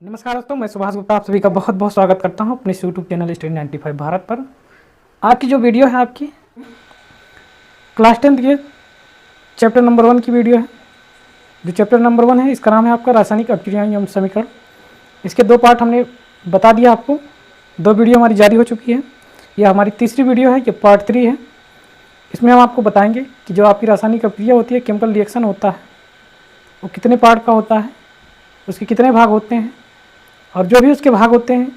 नमस्कार दोस्तों, मैं सुभाष गुप्ता आप सभी का बहुत बहुत स्वागत करता हूं अपने यूट्यूब चैनल स्टडी 95 भारत पर। आज की जो वीडियो है आपकी क्लास 10th के चैप्टर नंबर 1 की वीडियो है। जो चैप्टर नंबर 1 है इसका नाम है आपका रासायनिक अपक्रियाएं एवं समीकरण। इसके 2 पार्ट हमने बता दिया आपको, 2 वीडियो हमारी जारी हो चुकी है। यह हमारी तीसरी वीडियो है, ये पार्ट 3 है। इसमें हम आपको बताएंगे कि जो आपकी रासायनिक अपक्रिया होती है, केमिकल रिएक्शन होता है, वो कितने पार्ट का होता है, उसके कितने भाग होते हैं और जो भी उसके भाग होते हैं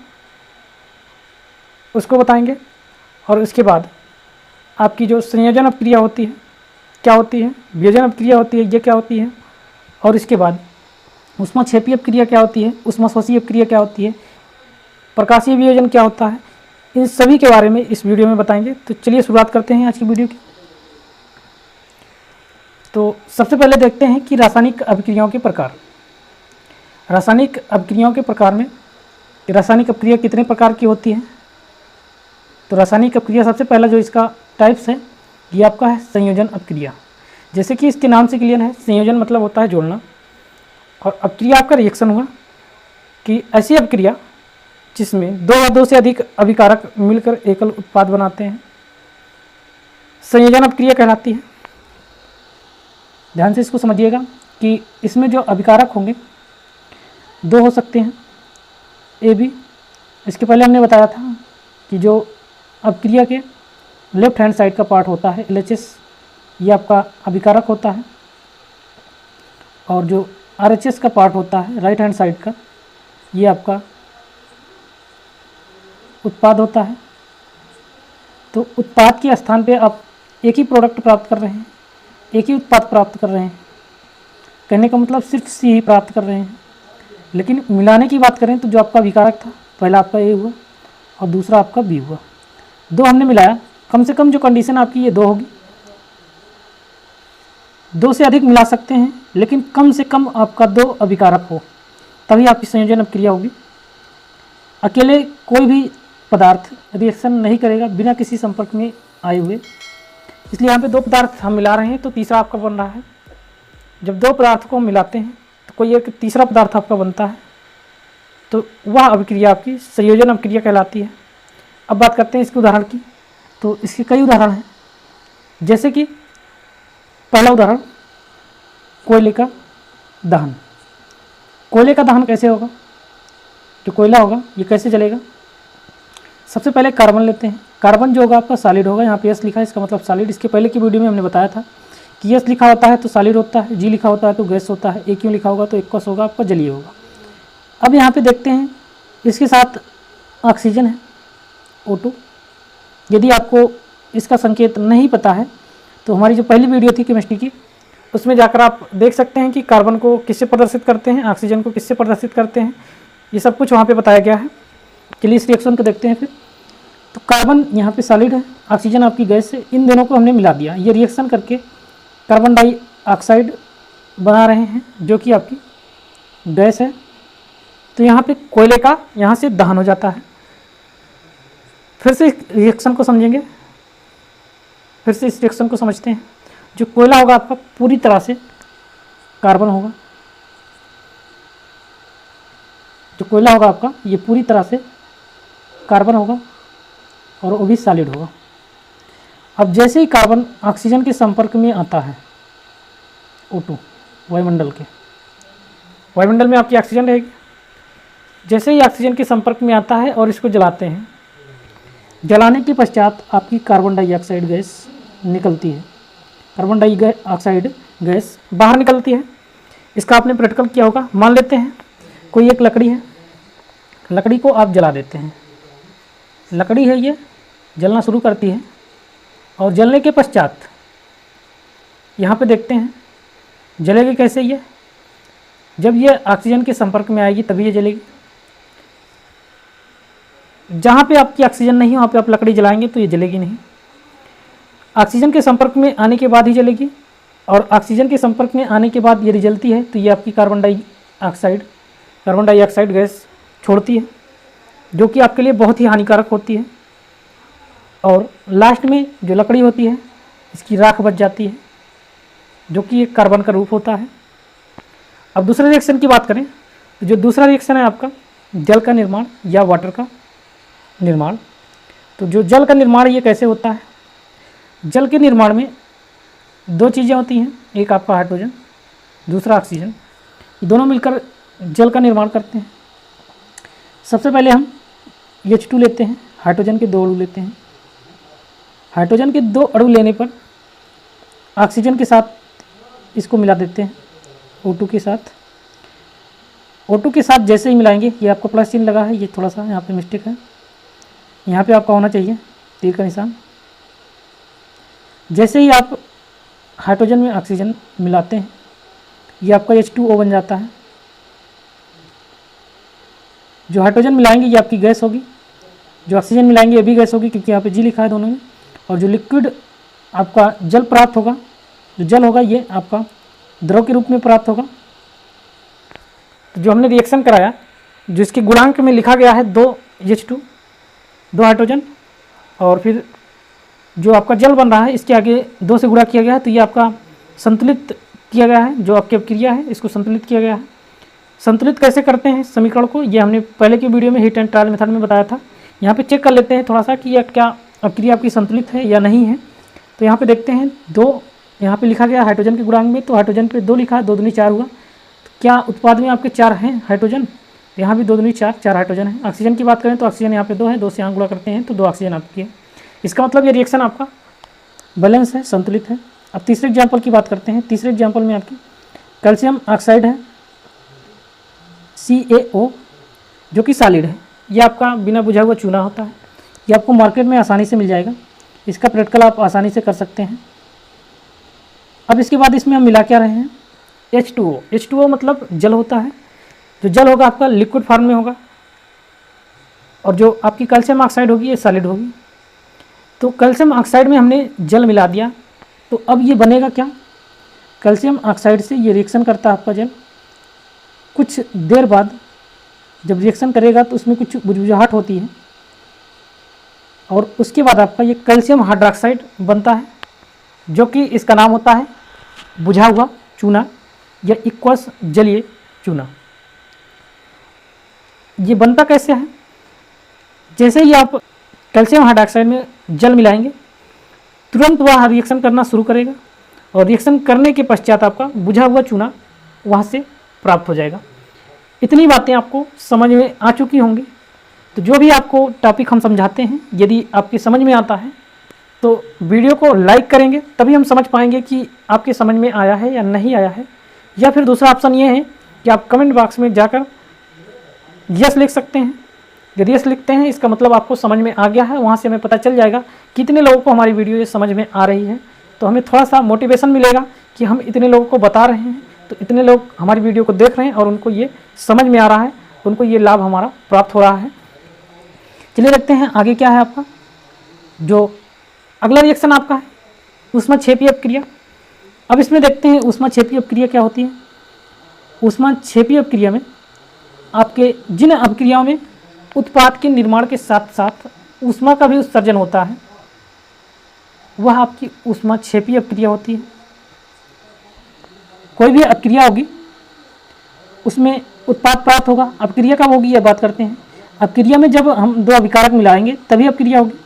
उसको बताएंगे। और उसके बाद आपकी जो संयोजन अपक्रिया होती है क्या होती है, वियोजन अपक्रिया होती है ये क्या होती है, और इसके बाद ऊष्माक्षेपीय अपक्रिया क्या होती है, ऊष्माशोषी अपक्रिया क्या होती है, प्रकाशीय वियोजन क्या होता है, इन सभी के बारे में इस वीडियो में बताएंगे। तो चलिए शुरुआत करते हैं आज की वीडियो की। तो सबसे पहले देखते हैं कि रासायनिक अपक्रियाओं के प्रकार। रासायनिक अपक्रियाओं के प्रकार में रासायनिक अपक्रिया कितने प्रकार की होती है। तो रासायनिक अपक्रिया सबसे पहला जो इसका टाइप्स है ये आपका है संयोजन अपक्रिया। जैसे कि इसके नाम से क्लियर है, संयोजन मतलब होता है जोड़ना, और अपक्रिया आपका रिएक्शन हुआ कि ऐसी अपक्रिया जिसमें 2 या 2 से अधिक अभिकारक मिलकर एकल उत्पाद बनाते हैं, संयोजन अपक्रिया कहलाती है। ध्यान से इसको समझिएगा कि इसमें जो अभिकारक होंगे 2 हो सकते हैं, ए बी। इसके पहले हमने बताया था कि जो अपक्रिया के लेफ्ट हैंड साइड का पार्ट होता है LHS, ये आपका अभिकारक होता है, और जो RHS का पार्ट होता है राइट हैंड साइड का, ये आपका उत्पाद होता है। तो उत्पाद के स्थान पे आप एक ही प्रोडक्ट प्राप्त कर रहे हैं, एक ही उत्पाद प्राप्त कर रहे हैं। कहने का मतलब सिर्फ सी ही प्राप्त कर रहे हैं। लेकिन मिलाने की बात करें तो जो आपका अभिकारक था, पहला आपका ए हुआ और दूसरा आपका बी हुआ, 2 हमने मिलाया। कम से कम जो कंडीशन आपकी ये 2 होगी, 2 से अधिक मिला सकते हैं लेकिन कम से कम आपका 2 अभिकारक हो, तभी आपकी संयोजन अपक्रिया होगी। अकेले कोई भी पदार्थ रिएक्शन नहीं करेगा बिना किसी संपर्क में आए हुए, इसलिए यहाँ पे 2 पदार्थ हम मिला रहे हैं तो तीसरा आपका बन रहा है। जब 2 पदार्थ को मिलाते हैं तो कोई एक तीसरा पदार्थ आपका बनता है, तो वह अभिक्रिया आपकी संयोजन अपक्रिया कहलाती है। अब बात करते हैं इसके उदाहरण की। तो इसके कई उदाहरण हैं, जैसे कि पहला उदाहरण कोयले का दहन। कोयले का दहन कैसे होगा, जो कोयला होगा ये कैसे जलेगा। सबसे पहले कार्बन लेते हैं। कार्बन जो होगा आपका सॉलिड होगा, यहाँ पे S लिखा है इसका मतलब सॉलिड। इसके पहले की वीडियो में हमने बताया था कि S लिखा होता है तो सॉलिड होता है, G लिखा होता है तो गैस होता है, A क्यों लिखा होगा तो एक्वस होगा, आपका जलीय होगा। अब यहाँ पे देखते हैं इसके साथ ऑक्सीजन है O2। यदि आपको इसका संकेत नहीं पता है तो हमारी जो पहली वीडियो थी केमिस्ट्री की, उसमें जाकर आप देख सकते हैं कि कार्बन को किससे प्रदर्शित करते हैं, ऑक्सीजन को किससे प्रदर्शित करते हैं, ये सब कुछ वहाँ पे बताया गया है। चलिए इस रिएक्शन को देखते हैं फिर। तो कार्बन यहाँ पे सॉलिड है, ऑक्सीजन आपकी गैस है, इन दोनों को हमने मिला दिया। ये रिएक्शन करके कार्बन डाइऑक्साइड बना रहे हैं जो कि आपकी गैस है। तो यहाँ पे कोयले का यहाँ से दहन हो जाता है। फिर से रिएक्शन को समझेंगे, फिर से इस रिएक्शन को समझते हैं। जो कोयला होगा आपका पूरी तरह से कार्बन होगा, जो कोयला होगा आपका ये पूरी तरह से कार्बन होगा और वो भी सॉलिड होगा। अब जैसे ही कार्बन ऑक्सीजन के संपर्क में आता है O2 वायुमंडल के, वायुमंडल में आपकी ऑक्सीजन रहेगी। जैसे ही ऑक्सीजन के संपर्क में आता है और इसको जलाते हैं, जलाने के पश्चात आपकी कार्बन डाइऑक्साइड गैस निकलती है। कार्बन डाइऑक्साइड गैस बाहर निकलती है। इसका आपने प्रैक्टिकल किया होगा। मान लेते हैं कोई एक लकड़ी है, लकड़ी को आप जला देते हैं। लकड़ी है ये जलना शुरू करती है और जलने के पश्चात यहाँ पे देखते हैं जलेगी कैसे ये, जब ये ऑक्सीजन के संपर्क में आएगी तभी ये जलेगी। जहाँ पे आपकी ऑक्सीजन नहीं वहाँ पे आप लकड़ी जलाएंगे तो ये जलेगी नहीं। ऑक्सीजन के संपर्क में आने के बाद ही जलेगी, और ऑक्सीजन के संपर्क में आने के बाद यदि जलती है तो ये आपकी कार्बन डाइऑक्साइड गैस छोड़ती है, जो कि आपके लिए बहुत ही हानिकारक होती है। और लास्ट में जो लकड़ी होती है इसकी राख बच जाती है, जो कि एक कार्बन का रूप होता है। अब दूसरे रिएक्शन की बात करें तो जो दूसरा रिएक्शन है आपका जल का निर्माण या वाटर का निर्माण। तो जो जल का निर्माण ये कैसे होता है? जल के निर्माण में दो चीज़ें होती हैं, एक आपका हाइड्रोजन, दूसरा ऑक्सीजन, दोनों मिलकर जल का निर्माण करते हैं। सबसे पहले हम H2 लेते हैं, हाइड्रोजन के 2 अणु लेते हैं। हाइड्रोजन के 2 अणु लेने पर ऑक्सीजन के साथ इसको मिला देते हैं O2 के साथ। O2 के साथ जैसे ही मिलाएंगे, ये आपका प्लस चिन्ह लगा है, ये थोड़ा सा यहाँ पे मिस्टेक है, यहाँ पे आपका होना चाहिए तीर का निशान। जैसे ही आप हाइड्रोजन में ऑक्सीजन मिलाते हैं, ये आपका H2O बन जाता है। जो हाइड्रोजन मिलाएंगे ये आपकी गैस होगी, जो ऑक्सीजन मिलाएंगे ये भी गैस होगी, क्योंकि यहाँ पे G लिखा है दोनों में। और जो लिक्विड आपका जल प्राप्त होगा, जो जल होगा ये आपका द्रव के रूप में प्राप्त होगा। तो जो हमने रिएक्शन कराया, जो इसके गुणांक में लिखा गया है 2H2, 2 हाइड्रोजन, और फिर जो आपका जल बन रहा है इसके आगे 2 से गुणा किया गया है, तो ये आपका संतुलित किया गया है। जो आपकी अपक्रिया है इसको संतुलित किया गया है। संतुलित कैसे करते हैं समीकरण को, ये हमने पहले की वीडियो में हीट एंड ट्रायल मेथड में बताया था। यहाँ पे चेक कर लेते हैं थोड़ा सा कि यह क्या अपक्रिया आपकी संतुलित है या नहीं है। तो यहाँ पे देखते हैं 2 यहाँ पे लिखा गया हाइड्रोजन के गुणांक में, तो हाइड्रोजन पे 2 लिखा है, 2 दूनी 4 हुआ। तो क्या उत्पाद में आपके 4 हैं हाइड्रोजन? यहाँ भी 2 दूनी 4, 4 हाइड्रोजन है। ऑक्सीजन की बात करें तो ऑक्सीजन यहाँ पे 2 है, 2 से यहाँ गुणा करते हैं तो 2 ऑक्सीजन आपकी है। इसका मतलब ये रिएक्शन आपका बैलेंस है, संतुलित है। अब तीसरे एग्जाम्पल की बात करते हैं। तीसरे एग्जाम्पल में आपकी कैल्शियम ऑक्साइड है CaO, जो कि सॉलिड है। ये आपका बिना बुझा हुआ चूना होता है। ये आपको मार्केट में आसानी से मिल जाएगा, इसका प्रैक्टिकल आप आसानी से कर सकते हैं। अब इसके बाद इसमें हम मिला क्या रहे हैं? H2O। H2O मतलब जल होता है। जो जल होगा आपका लिक्विड फॉर्म में होगा, और जो आपकी कैल्शियम ऑक्साइड होगी ये सॉलिड होगी। तो कैल्शियम ऑक्साइड में हमने जल मिला दिया, तो अब ये बनेगा क्या? कैल्शियम ऑक्साइड से ये रिएक्शन करता है आपका जल। कुछ देर बाद जब रिएक्शन करेगा तो उसमें कुछ बुझबुझाहट होती है, और उसके बाद आपका ये कैल्शियम हाइड्रोक्साइड बनता है, जो कि इसका नाम होता है बुझा हुआ चूना या इक्वस जलीय चूना। ये बनता कैसे है? जैसे ही आप कैल्शियम हाइड्रोक्साइड में जल मिलाएंगे, तुरंत वह रिएक्शन करना शुरू करेगा, और रिएक्शन करने के पश्चात आपका बुझा हुआ चूना वहाँ से प्राप्त हो जाएगा। इतनी बातें आपको समझ में आ चुकी होंगी। तो जो भी आपको टॉपिक हम समझाते हैं, यदि आपके समझ में आता है तो वीडियो को लाइक करेंगे, तभी हम समझ पाएंगे कि आपके समझ में आया है या नहीं आया है। या फिर दूसरा ऑप्शन ये है कि आप कमेंट बॉक्स में जाकर यस लिख सकते हैं। यदि यस लिखते हैं इसका मतलब आपको समझ में आ गया है। वहाँ से हमें पता चल जाएगा कितने लोगों को हमारी वीडियो ये समझ में आ रही है। तो हमें थोड़ा सा मोटिवेशन मिलेगा कि हम इतने लोगों को बता रहे हैं, तो इतने लोग हमारी वीडियो को देख रहे हैं और उनको ये समझ में आ रहा है, उनको ये लाभ हमारा प्राप्त हो रहा है। चलिए देखते हैं आगे क्या है आपका। जो अगला रिएक्शन आपका है ऊष्माक्षेपी अपक्रिया। अब इसमें देखते हैं ऊष्माक्षेपी अपक्रिया क्या होती है। ऊष्माक्षेपी अपक्रिया में आपके जिन अपक्रियाओं में उत्पाद के निर्माण के साथ साथ ऊष्मा का भी उत्सर्जन होता है, वह आपकी ऊष्माक्षेपी अपक्रिया होती है। कोई भी अपक्रिया होगी उसमें उत्पाद प्राप्त होगा। अपक्रिया कब होगी यह बात करते हैं। अपक्रिया में जब हम 2 अभिकारक मिलाएंगे तभी अपक्रिया होगी।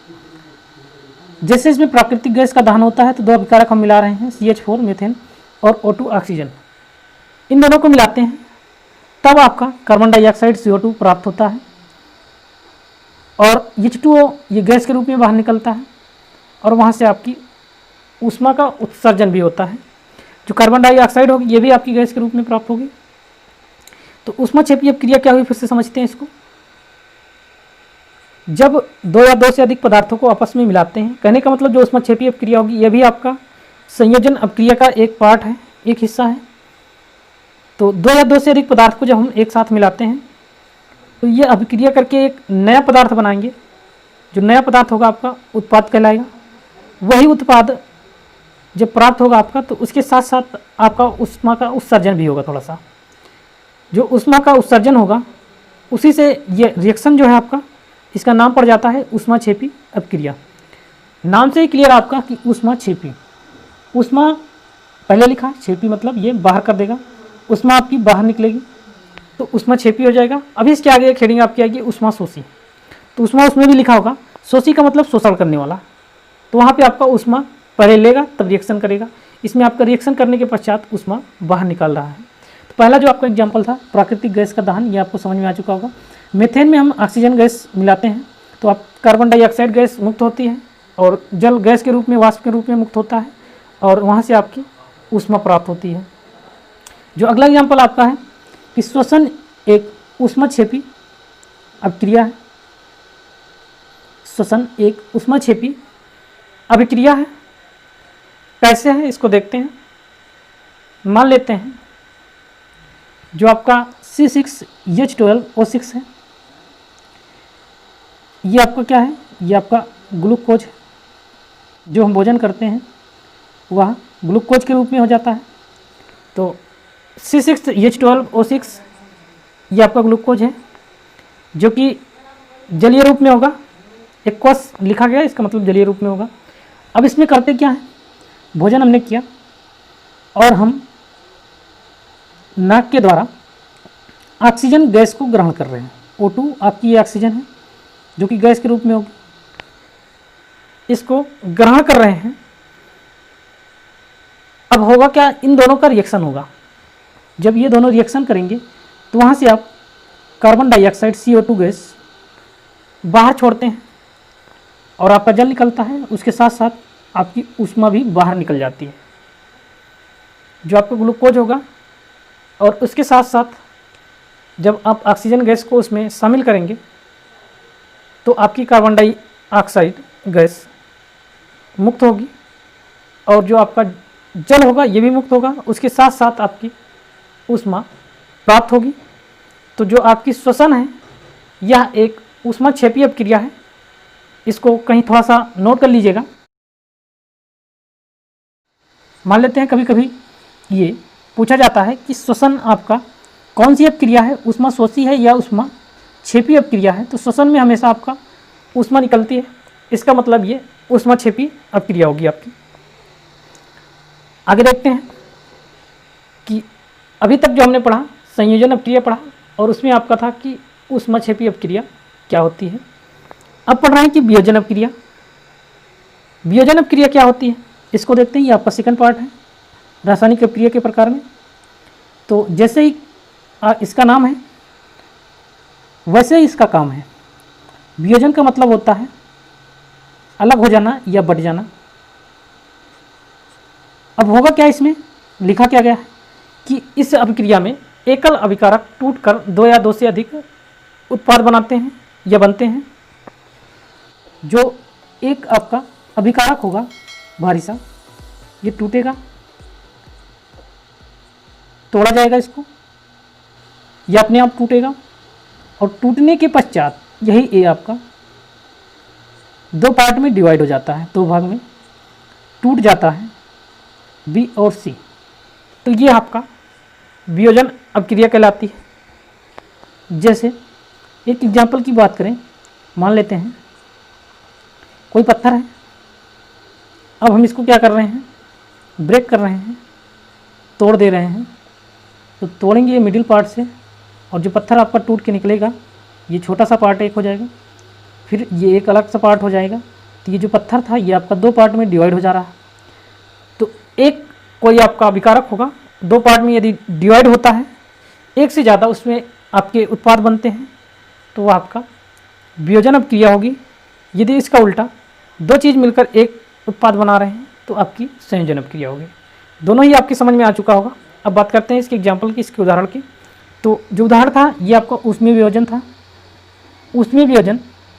जैसे इसमें प्राकृतिक गैस का दहन होता है, तो 2 अभिकारक हम मिला रहे हैं, CH4 मीथेन और O2 ऑक्सीजन। इन दोनों को मिलाते हैं तब आपका कार्बन डाइऑक्साइड CO2 प्राप्त होता है, और H2O ये गैस के रूप में बाहर निकलता है, और वहाँ से आपकी ऊष्मा का उत्सर्जन भी होता है। जो कार्बन डाइऑक्साइड होगी ये भी आपकी गैस के रूप में प्राप्त होगी। तो ऊष्माक्षेपी अपक्रिया क्या हुई, फिर से समझते हैं इसको। जब 2 या 2 से अधिक पदार्थों को आपस में मिलाते हैं, कहने का मतलब जो ऊष्माक्षेपी अपक्रिया होगी यह भी आपका संयोजन अपक्रिया का एक पार्ट है, एक हिस्सा है। तो 2 या 2 से अधिक पदार्थ को जब हम एक साथ मिलाते हैं तो ये अभिक्रिया करके एक नया पदार्थ बनाएंगे। जो नया पदार्थ होगा आपका उत्पाद कहलाएगा। वही उत्पाद जब प्राप्त होगा आपका, तो उसके साथ साथ आपका ऊष्मा का उत्सर्जन भी होगा थोड़ा सा। जो ऊष्मा का उत्सर्जन होगा उसी से ये रिएक्शन जो है आपका, इसका नाम पड़ जाता है ऊष्माक्षेपी अपक्रिया। नाम से ही क्लियर आपका कि ऊष्माक्षेपी। ऊष्मा पहले लिखा है, क्षेपी मतलब ये बाहर कर देगा, ऊष्मा आपकी बाहर निकलेगी। तो ऊष्माक्षेपी हो जाएगा। अभी इसके आगे एक हेडिंग आपकी आएगी ऊष्माशोषी। तो ऊष्मा उसमें भी लिखा होगा, शोषी का मतलब शोषण करने वाला। तो वहाँ पे आपका ऊष्मा पहले लेगा तब रिएक्शन करेगा। इसमें आपका रिएक्शन करने के पश्चात ऊष्मा बाहर निकल रहा है। तो पहला जो आपका एग्जाम्पल था प्राकृतिक गैस का दहन, ये आपको समझ में आ चुका होगा। मीथेन में हम ऑक्सीजन गैस मिलाते हैं तो आप कार्बन डाइऑक्साइड गैस मुक्त होती है और जल गैस के रूप में, वाष्प के रूप में मुक्त होता है और वहाँ से आपकी ऊष्मा प्राप्त होती है। जो अगला एग्जाम्पल आपका है कि श्वसन एक ऊष्माक्षेपी अभिक्रिया है। श्वसन एक ऊष्माक्षेपी अभिक्रिया है। कैसे है इसको देखते हैं। मान लेते हैं जो आपका C6H12O6 है, ये आपका क्या है, ये आपका ग्लूकोज है। जो हम भोजन करते हैं वह ग्लूकोज के रूप में हो जाता है। तो C6H12O6 ये आपका ग्लूकोज है जो कि जलीय रूप में होगा। एक्वस लिखा गया, इसका मतलब जलीय रूप में होगा। अब इसमें करते क्या है, भोजन हमने किया और हम नाक के द्वारा ऑक्सीजन गैस को ग्रहण कर रहे हैं। O2 आपकी ये ऑक्सीजन है जो कि गैस के रूप में होगी, इसको ग्रहण कर रहे हैं। अब होगा क्या, इन दोनों का रिएक्शन होगा। जब ये दोनों रिएक्शन करेंगे तो वहाँ से आप कार्बन डाइऑक्साइड CO2 गैस बाहर छोड़ते हैं और आपका जल निकलता है। उसके साथ साथ आपकी ऊष्मा भी बाहर निकल जाती है जो आपका ग्लूकोज होगा। और उसके साथ साथ जब आप ऑक्सीजन गैस को उसमें शामिल करेंगे तो आपकी कार्बन डाइऑक्साइड गैस मुक्त होगी और जो आपका जल होगा ये भी मुक्त होगा। उसके साथ साथ आपकी ऊष्मा प्राप्त होगी। तो जो आपकी श्वसन है यह एक ऊष्माक्षेपी अभिक्रिया है। इसको कहीं थोड़ा सा नोट कर लीजिएगा। मान लेते हैं कभी कभी ये पूछा जाता है कि श्वसन आपका कौन सी अभिक्रिया है, ऊष्माशोषी है या ऊष्माक्षेपी अभिक्रिया है। तो श्वसन में हमेशा आपका ऊष्मा निकलती है, इसका मतलब ये ऊष्माक्षेपी अभिक्रिया होगी आपकी। आगे देखते हैं कि अभी तक जो हमने पढ़ा संयोजन अभिक्रिया पढ़ा और उसमें आपका था कि ऊष्माक्षेपी अभिक्रिया क्या होती है। अब पढ़ रहे हैं कि वियोजन अभिक्रिया। वियोजन अभिक्रिया क्या होती है इसको देखते हैं। ये आपका सेकंड पार्ट है रासायनिक अभिक्रिया के प्रकार में। तो जैसे ही इसका नाम है वैसे ही इसका काम है। वियोजन का मतलब होता है अलग हो जाना या बट जाना। अब होगा क्या, इसमें लिखा क्या गया है कि इस अभिक्रिया में एकल अभिकारक टूटकर दो या दो से अधिक उत्पाद बनाते हैं या बनते हैं। जो एक आपका अभिकारक होगा भारी सा, ये टूटेगा, तोड़ा जाएगा इसको, यह अपने आप टूटेगा और टूटने के पश्चात यही ए आपका दो पार्ट में डिवाइड हो जाता है, दो भाग में टूट जाता है, बी और सी। तो ये आपका वियोजन अभिक्रिया कहलाती है। जैसे एक एग्जाम्पल की बात करें, मान लेते हैं कोई पत्थर है। अब हम इसको क्या कर रहे हैं, ब्रेक कर रहे हैं, तोड़ दे रहे हैं। तो तोड़ेंगे ये मिडिल पार्ट से और जो पत्थर आपका टूट के निकलेगा ये छोटा सा पार्ट एक हो जाएगा, फिर ये एक अलग सा पार्ट हो जाएगा। तो ये जो पत्थर था ये आपका दो पार्ट में डिवाइड हो जा रहा है। तो एक कोई आपका अभिकारक होगा, दो पार्ट में यदि डिवाइड होता है, एक से ज़्यादा उसमें आपके उत्पाद बनते हैं तो वह आपका वियोजन अभिक्रिया होगी। यदि इसका उल्टा दो चीज़ मिलकर एक उत्पाद बना रहे हैं तो आपकी संयोजन अभिक्रिया होगी। दोनों ही आपकी समझ में आ चुका होगा। अब बात करते हैं इसके एग्जाम्पल की, इसके उदाहरण की। तो जो उदाहरण था ये आपका ऊष्मीय वियोजन था। ऊष्मीय वियोजन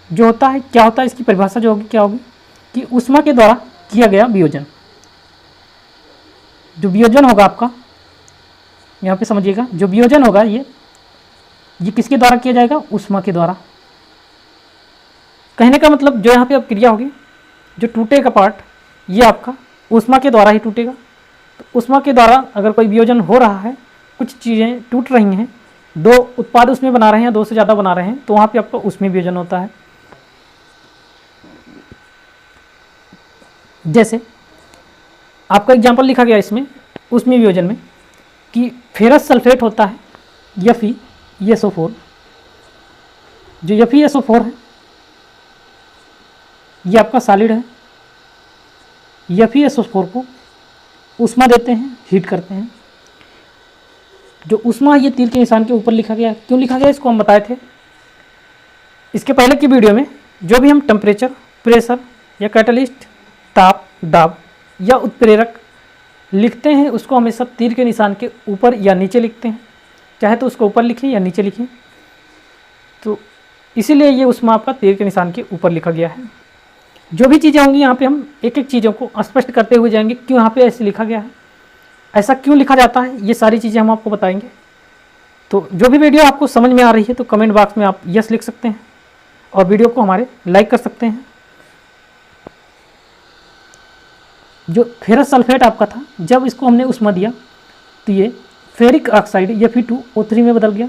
जो होता है, क्या होता है, इसकी परिभाषा जो होगी क्या होगी कि ऊष्मा के द्वारा किया गया वियोजन। जो वियोजन होगा आपका, यहाँ पे समझिएगा, जो वियोजन होगा ये किसके द्वारा किया जाएगा, ऊष्मा के द्वारा। कहने का मतलब जो यहाँ पे अब क्रिया होगी, जो टूटेगा पार्ट ये आपका ऊष्मा के द्वारा ही टूटेगा। तो ऊष्मा के द्वारा अगर कोई वियोजन हो रहा है, कुछ चीज़ें टूट रही हैं, दो उत्पाद उसमें बना रहे हैं या दो से ज़्यादा बना रहे हैं, तो वहाँ पे आपका ऊष्मीय वियोजन होता है। जैसे आपका एग्जाम्पल लिखा गया इसमें ऊष्मीय वियोजन में कि फेरस सल्फेट होता है Fe, FeSO4, जो FeSO4 है ये आपका सॉलिड है। FeSO4 को ऊष्मा देते हैं, हीट करते हैं। जो ऊष्मा ये तीर के निशान के ऊपर लिखा गया है, क्यों लिखा गया इसको हम बताए थे इसके पहले की वीडियो में। जो भी हम टेम्परेचर, प्रेशर या कैटलिस्ट, ताप, दाब या उत्प्रेरक लिखते हैं उसको हमेशा तीर के निशान के ऊपर या नीचे लिखते हैं, चाहे तो उसको ऊपर लिखें या नीचे लिखें। तो इसीलिए ये ऊष्मा आपका तीर के निशान के ऊपर लिखा गया है। जो भी चीज़ें होंगी यहाँ पे हम एक एक चीज़ों को स्पष्ट करते हुए जाएंगे, क्यों यहाँ पे ऐसे लिखा गया है, ऐसा क्यों लिखा जाता है, ये सारी चीज़ें हम आपको बताएंगे। तो जो भी वीडियो आपको समझ में आ रही है तो कमेंट बॉक्स में आप यस लिख सकते हैं और वीडियो को हमारे लाइक कर सकते हैं। जो फेरस सल्फेट आपका था, जब इसको हमने ऊष्मा दिया तो ये फेरिक ऑक्साइड Fe2O3 में बदल गया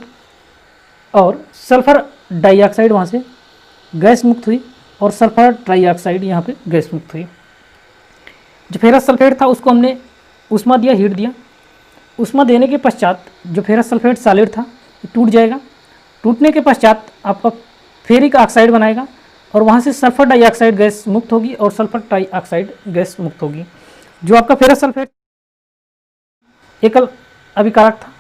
और सल्फर डाइऑक्साइड वहाँ से गैस मुक्त हुई और सल्फर ट्राइऑक्साइड यहाँ पे गैस मुक्त हुई। जो फेरस सल्फेट था उसको हमने ऊष्मा दिया, हीट दिया। ऊष्मा देने के पश्चात जो फेरस सल्फेट सॉलिड था ये टूट जाएगा। टूटने के पश्चात आपका फेरिक ऑक्साइड बनाएगा और वहाँ से सल्फर डाइऑक्साइड गैस मुक्त होगी और सल्फर ट्राइऑक्साइड गैस मुक्त होगी। जो आपका फेरस सल्फेट एकल अभिकारक था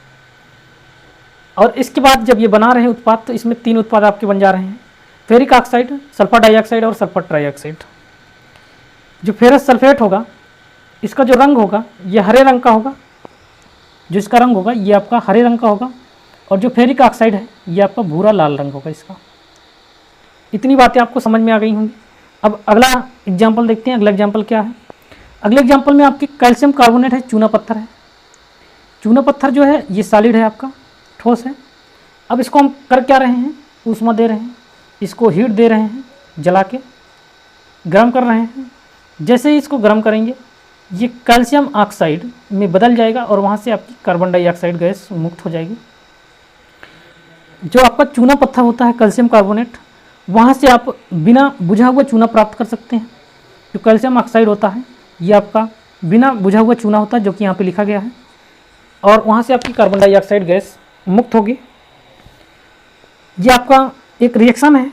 और इसके बाद जब ये बना रहे हैं उत्पाद तो इसमें 3 उत्पाद आपके बन जा रहे हैं, फेरिक ऑक्साइड, सल्फर डाइऑक्साइड और सल्फर ट्राइऑक्साइड। जो फेरस सल्फेट होगा इसका जो रंग होगा ये हरे रंग का होगा, जो इसका रंग होगा ये आपका हरे रंग का होगा और जो फेरिक ऑक्साइड है ये आपका भूरा लाल रंग होगा इसका। इतनी बातें आपको समझ में आ गई होंगी। अब अगला एग्जाम्पल देखते हैं। अगला एग्जाम्पल क्या है? अगले एग्जाम्पल में आपके कैल्शियम कार्बोनेट है, चूना पत्थर है। चूना पत्थर जो है ये सॉलिड है, आपका ठोस है। अब इसको हम कर क्या रहे हैं? ऊष्मा दे रहे हैं, इसको हीट दे रहे हैं, जला के गर्म कर रहे हैं। जैसे ही इसको गर्म करेंगे ये कैल्शियम ऑक्साइड में बदल जाएगा और वहाँ से आपकी कार्बन डाइऑक्साइड गैस मुक्त हो जाएगी। जो आपका चूना पत्थर होता है कैल्शियम कार्बोनेट, वहाँ से आप बिना बुझा हुआ चूना प्राप्त कर सकते हैं। जो कैल्शियम ऑक्साइड होता है ये आपका बिना बुझा हुआ चूना होता है, जो कि यहाँ पे लिखा गया है, और वहाँ से आपकी कार्बन डाइऑक्साइड गैस मुक्त होगी। ये आपका एक रिएक्शन है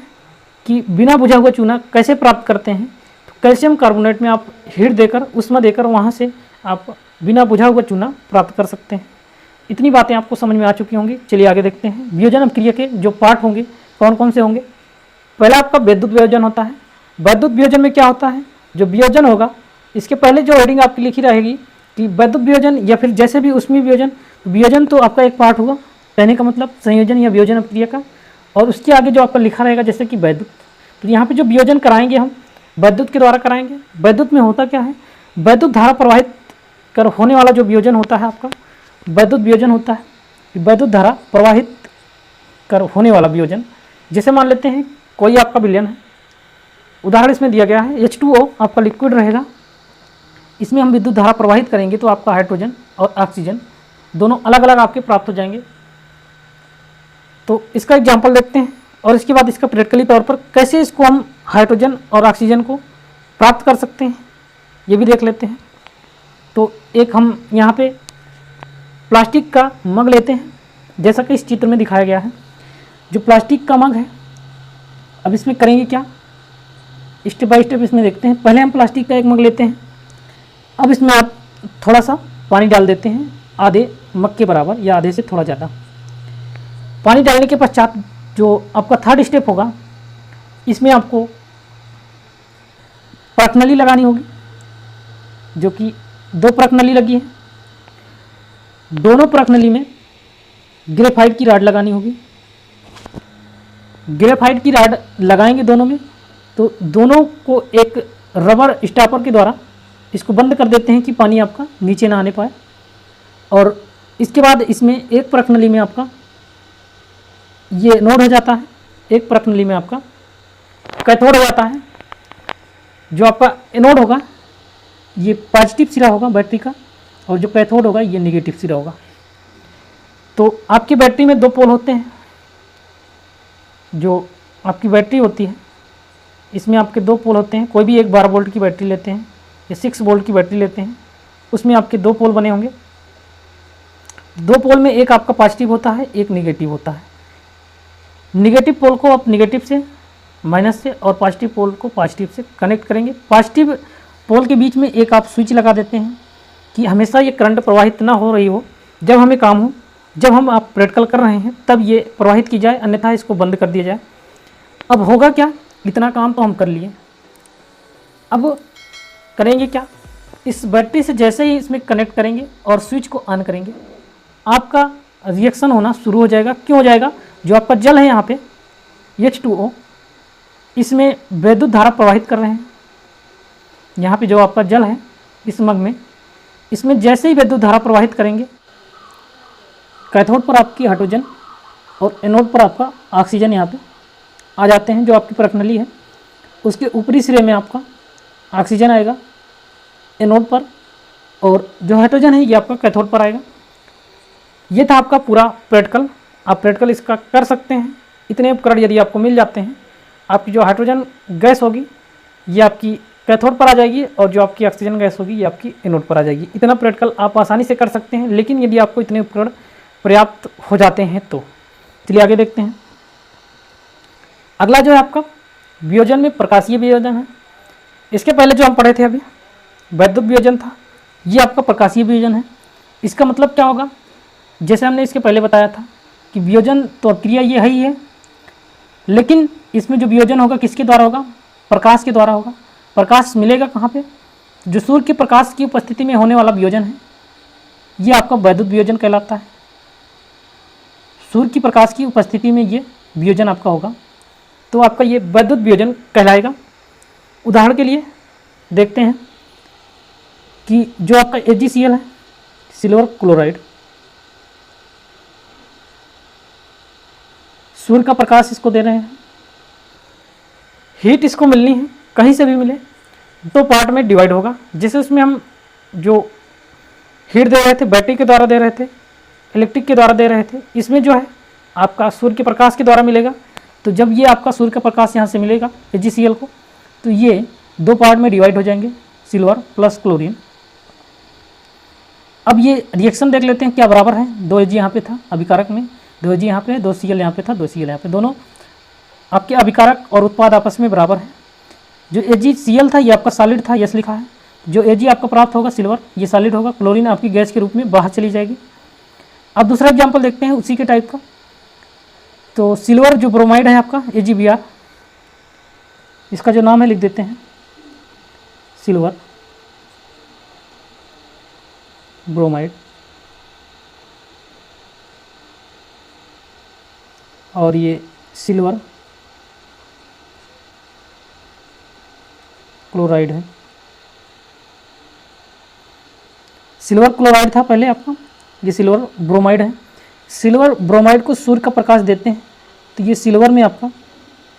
कि बिना बुझा हुआ चूना कैसे प्राप्त करते हैं। तो कैल्शियम कार्बोनेट में आप हीट देकर, ऊष्मा देकर वहाँ से आप बिना बुझा हुआ चूना प्राप्त कर सकते हैं। इतनी बातें आपको समझ में आ चुकी होंगी। चलिए आगे देखते हैं। वियोजन अभिक्रिया के जो पार्ट होंगे कौन कौन से होंगे। पहला आपका वैद्युत वियोजन होता है। वैद्युत वियोजन में क्या होता है? जो वियोजन होगा इसके पहले जो हेडिंग आपकी लिखी रहेगी कि वैद्युत वियोजन या फिर जैसे भी ऊष्मीय वियोजन। वियोजन तो आपका एक पार्ट होगा, कहने का मतलब संयोजन या वियोजन अभिक्रिया का, और उसके आगे जो आपका लिखा रहेगा जैसे कि वैद्युत। तो यहाँ पे जो वियोजन कराएंगे हम वैद्युत के द्वारा कराएंगे। वैद्युत में होता क्या है? वैद्युत धारा प्रवाहित कर होने वाला जो वियोजन होता है आपका वैद्युत वियोजन होता है। वैद्युत धारा प्रवाहित कर होने वाला वियोजन, जैसे मान लेते हैं कोई आपका विलयन है, उदाहरण इसमें दिया गया है H2O आपका लिक्विड रहेगा, इसमें हम विद्युत धारा प्रवाहित करेंगे तो आपका हाइड्रोजन और ऑक्सीजन दोनों अलग अलग आपके प्राप्त हो जाएंगे। तो इसका एग्जाम्पल देखते हैं और इसके बाद इसका प्रैक्टिकली तौर पर कैसे इसको हम हाइड्रोजन और ऑक्सीजन को प्राप्त कर सकते हैं ये भी देख लेते हैं। तो एक हम यहाँ पे प्लास्टिक का मग लेते हैं, जैसा कि इस चित्र में दिखाया गया है। जो प्लास्टिक का मग है, अब इसमें करेंगे क्या, स्टेप बाय स्टेप इसमें देखते हैं। पहले हम प्लास्टिक का एक मग लेते हैं। अब इसमें आप थोड़ा सा पानी डाल देते हैं, आधे मग के बराबर या आधे से थोड़ा ज़्यादा। पानी डालने के पश्चात जो आपका थर्ड स्टेप होगा, इसमें आपको परखनली लगानी होगी, जो कि 2 परखनली लगी है। दोनों परखनली में ग्रेफाइट की राड लगानी होगी। ग्रेफाइट की राड लगाएंगे दोनों में, तो दोनों को एक रबर स्टॉपर के द्वारा इसको बंद कर देते हैं कि पानी आपका नीचे ना आने पाए। और इसके बाद इसमें एक परखनली में आपका ये नोड हो जाता है, एक परखनली में आपका कैथोड हो जाता है। जो आपका एनोड होगा ये पॉजिटिव सिरा होगा बैटरी का, और जो कैथोड होगा ये नेगेटिव सिरा होगा। तो आपकी बैटरी में 2 पोल होते हैं। जो आपकी बैटरी होती है इसमें आपके 2 पोल होते हैं। कोई भी एक 12 वोल्ट की बैटरी लेते हैं या 6 वोल्ट की बैटरी लेते हैं, उसमें आपके 2 पोल बने होंगे। 2 पोल में एक आपका पॉजिटिव होता है, एक नेगेटिव होता है। निगेटिव पोल को आप निगेटिव से, माइनस से, और पॉजिटिव पोल को पॉजिटिव से कनेक्ट करेंगे। पॉजिटिव पोल के बीच में एक आप स्विच लगा देते हैं कि हमेशा ये करंट प्रवाहित ना हो रही हो, जब हमें काम हो, जब हम आप प्रैक्टिकल कर रहे हैं तब ये प्रवाहित की जाए, अन्यथा इसको बंद कर दिया जाए। अब होगा क्या, इतना काम तो हम कर लिए। अब करेंगे क्या, इस बैटरी से जैसे ही इसमें कनेक्ट करेंगे और स्विच को ऑन करेंगे, आपका रिएक्शन होना शुरू हो जाएगा। क्यों हो जाएगा, जो आपका जल है यहाँ पे H2O, इसमें विद्युत धारा प्रवाहित कर रहे हैं। यहाँ पे जो आपका जल है इस मग में, इसमें जैसे ही विद्युत धारा प्रवाहित करेंगे, कैथोड पर आपकी हाइड्रोजन और एनोड पर आपका ऑक्सीजन यहाँ पे आ जाते हैं। जो आपकी परखनली है उसके ऊपरी सिरे में आपका ऑक्सीजन आएगा एनोड पर, और जो हाइड्रोजन है ये आपका कैथोड पर आएगा। ये था आपका पूरा प्रैक्टिकल। आप प्रैक्टिकल इसका कर सकते हैं। इतने उपकरण यदि आपको मिल जाते हैं, आपकी जो हाइड्रोजन गैस होगी ये आपकी कैथोड पर आ जाएगी, और जो आपकी ऑक्सीजन गैस होगी ये आपकी एनोड पर आ जाएगी। इतना प्रैक्टिकल आप आसानी से कर सकते हैं, लेकिन यदि आपको इतने उपकरण पर्याप्त हो जाते हैं तो। चलिए आगे देखते हैं। अगला जो है आपका वियोजन में प्रकाशीय वियोजन है। इसके पहले जो हम पढ़े थे अभी वैद्युत वियोजन था, ये आपका प्रकाशीय वियोजन है। इसका मतलब क्या होगा, जैसे हमने इसके पहले बताया था कि वियोजन तो क्रिया ये है ही है, लेकिन इसमें जो वियोजन होगा किसके द्वारा होगा, प्रकाश के द्वारा होगा। प्रकाश मिलेगा कहाँ पे, जो सूर्य के प्रकाश की उपस्थिति में होने वाला वियोजन है, ये आपका वैद्युत वियोजन कहलाता है। सूर्य की प्रकाश की उपस्थिति में ये वियोजन आपका होगा, तो आपका ये वैद्युत वियोजन कहलाएगा। उदाहरण के लिए देखते हैं कि जो आपका AgCl है, सिल्वर क्लोराइड, सूर्य का प्रकाश इसको दे रहे हैं, हीट इसको मिलनी है, कहीं से भी मिले, दो पार्ट में डिवाइड होगा। जैसे उसमें हम जो हीट दे रहे थे बैटरी के द्वारा दे रहे थे, इलेक्ट्रिक के द्वारा दे रहे थे, इसमें जो है आपका सूर्य के प्रकाश के द्वारा मिलेगा। तो जब ये आपका सूर्य का प्रकाश यहाँ से मिलेगा AgCl को, तो ये दो पार्ट में डिवाइड हो जाएंगे, सिल्वर प्लस क्लोरीन। अब ये रिएक्शन देख लेते हैं क्या बराबर है। 2 Ag यहाँ पे था अभिकारक में, 2 Ag यहाँ पे, 2 Cl यहाँ पे था, 2 Cl यहाँ पे, दोनों आपके अभिकारक और उत्पाद आपस में बराबर है। जो AgCl था ये आपका सॉलिड था, यस लिखा है। जो Ag आपका प्राप्त होगा सिल्वर, ये सॉलिड होगा, क्लोरीन आपकी गैस के रूप में बाहर चली जाएगी। अब दूसरा एग्जाम्पल देखते हैं उसी के टाइप का। तो सिल्वर जो ब्रोमाइड है आपका AgBr, इसका जो नाम है लिख देते हैं सिल्वर ब्रोमाइड, और ये सिल्वर क्लोराइड है। सिल्वर क्लोराइड था पहले आपका, ये सिल्वर ब्रोमाइड है। सिल्वर ब्रोमाइड को सूर्य का प्रकाश देते हैं तो ये सिल्वर में आपका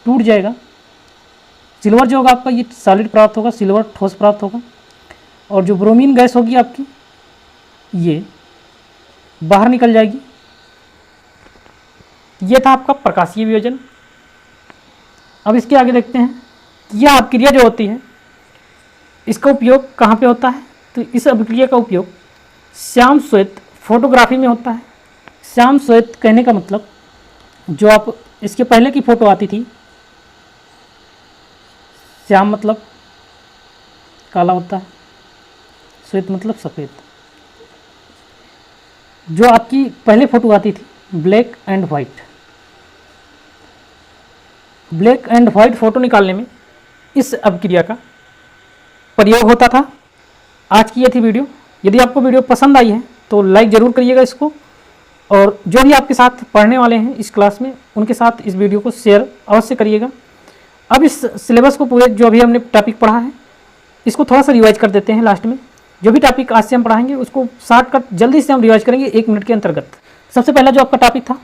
टूट जाएगा। सिल्वर जो होगा आपका ये सॉलिड प्राप्त होगा, सिल्वर ठोस प्राप्त होगा, और जो ब्रोमीन गैस होगी आपकी ये बाहर निकल जाएगी। ये था आपका प्रकाशीय वियोजन। अब इसके आगे देखते हैं यह अभिक्रिया जो होती है इसका उपयोग कहाँ पे होता है। तो इस अभिक्रिया का उपयोग श्याम श्वेत फोटोग्राफी में होता है। श्याम श्वेत कहने का मतलब जो आप इसके पहले की फ़ोटो आती थी, श्याम मतलब काला होता है, श्वेत मतलब सफ़ेद। जो आपकी पहले फ़ोटो आती थी black and white, black and white photo निकालने में इस अभिक्रिया का प्रयोग होता था। आज की ये थी वीडियो। यदि आपको वीडियो पसंद आई है तो लाइक ज़रूर करिएगा इसको, और जो भी आपके साथ पढ़ने वाले हैं इस क्लास में उनके साथ इस वीडियो को शेयर अवश्य करिएगा। अब इस सिलेबस को पूरे जो अभी हमने टॉपिक पढ़ा है इसको थोड़ा सा रिवाइज कर देते हैं लास्ट में। जो भी टॉपिक आज से हम पढ़ाएंगे उसको शॉर्टकट जल्दी से हम रिवाइज करेंगे 1 मिनट के अंतर्गत। सबसे पहला जो आपका टॉपिक था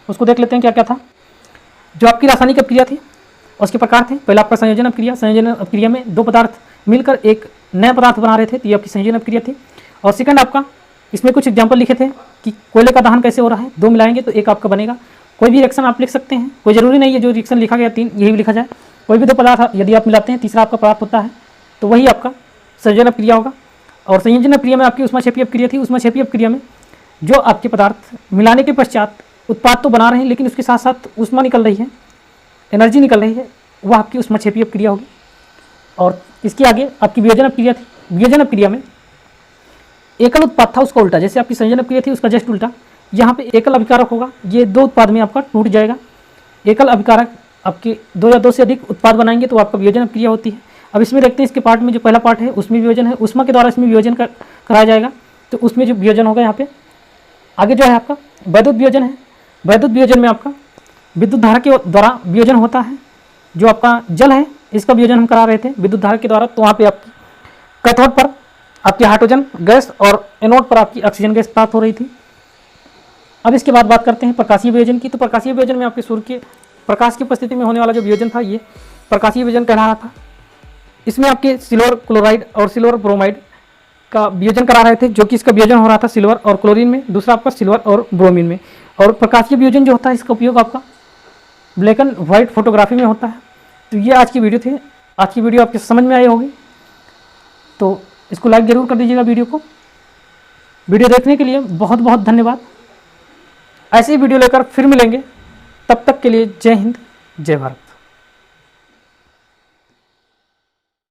उसको देख लेते हैं क्या क्या था। जो आपकी रासायनिक अभिक्रिया थी उसके प्रकार थे। पहला आपका संयोजन अभिक्रिया। संयोजन अभिक्रिया में दो पदार्थ मिलकर एक नया पदार्थ बना रहे थे, तो ये आपकी संयोजन अभिक्रिया थी। और सेकंड आपका इसमें कुछ एग्जाम्पल लिखे थे कि कोयले का दहन कैसे हो रहा है, दो मिलाएंगे तो एक आपका बनेगा। कोई भी रिएक्शन आप लिख सकते हैं, कोई ज़रूरी नहीं है जो रिएक्शन लिखा गया 3 यही भी लिखा जाए। कोई भी दो पदार्थ यदि आप मिलाते हैं तीसरा आपका प्राप्त होता है तो वही आपका संयोजन अभिक्रिया होगा। और संयोजन अभिक्रिया में आपकी ऊष्माक्षेपीय अभिक्रिया थी। ऊष्माक्षेपीय अभिक्रिया में जो आपके पदार्थ मिलाने के पश्चात उत्पाद तो बना रहे हैं, लेकिन उसके साथ साथ ऊष्मा निकल रही है, एनर्जी निकल रही है, वह आपकी ऊष्माक्षेपी अपक्रिया होगी। और इसके आगे आपकी वियोजन अपक्रिया थी। वियोजन अपक्रिया में एकल उत्पाद था उसका उल्टा, जैसे आपकी संयोजन अपक्रिया थी उसका जस्ट उल्टा। यहाँ पे एकल अभिकारक होगा, ये 2 उत्पाद में आपका टूट जाएगा। एकल अभिकारक आपके 2 या 2 से अधिक उत्पाद बनाएंगे तो आपका वियोजन अपक्रिया होती है। अब इसमें देखते हैं इसके पार्ट में जो पहला पार्ट है उसमें वियोजन है, ऊष्मा के द्वारा इसमें वियोजन कराया जाएगा। तो उसमें जो वियोजन होगा यहाँ पे आगे जो है आपका वैद्युत वियोजन है। वैद्युत वियोजन में आपका विद्युत धारा के द्वारा वियोजन होता है। जो आपका जल है इसका वियोजन हम करा रहे थे विद्युत धारा के द्वारा, तो वहाँ पे आपकी कैथोड पर आपकी हाइड्रोजन गैस और एनोड पर आपकी ऑक्सीजन गैस प्राप्त हो रही थी। अब इसके बाद बात करते हैं प्रकाशीय वियोजन की। तो प्रकाशीय वियोजन में आपके सूर्य के प्रकाश की उपस्थिति में होने वाला जो वियोजन था ये प्रकाशीय वियोजन कहला रहा था। इसमें आपके सिल्वर क्लोराइड और सिल्वर ब्रोमाइड का वियोजन करा रहे थे, जो कि इसका वियोजन हो रहा था सिल्वर और क्लोरीन में, दूसरा आपका सिल्वर और ब्रोमीन में। और प्रकाशीय वियोजन जो होता है इसका उपयोग आपका ब्लैक एंड व्हाइट फोटोग्राफी में होता है। तो ये आज की वीडियो थी। आज की वीडियो आपके समझ में आई होगी, तो इसको लाइक ज़रूर कर दीजिएगा वीडियो को। वीडियो देखने के लिए बहुत बहुत धन्यवाद। ऐसी वीडियो लेकर फिर मिलेंगे, तब तक के लिए जय हिंद, जय भारत।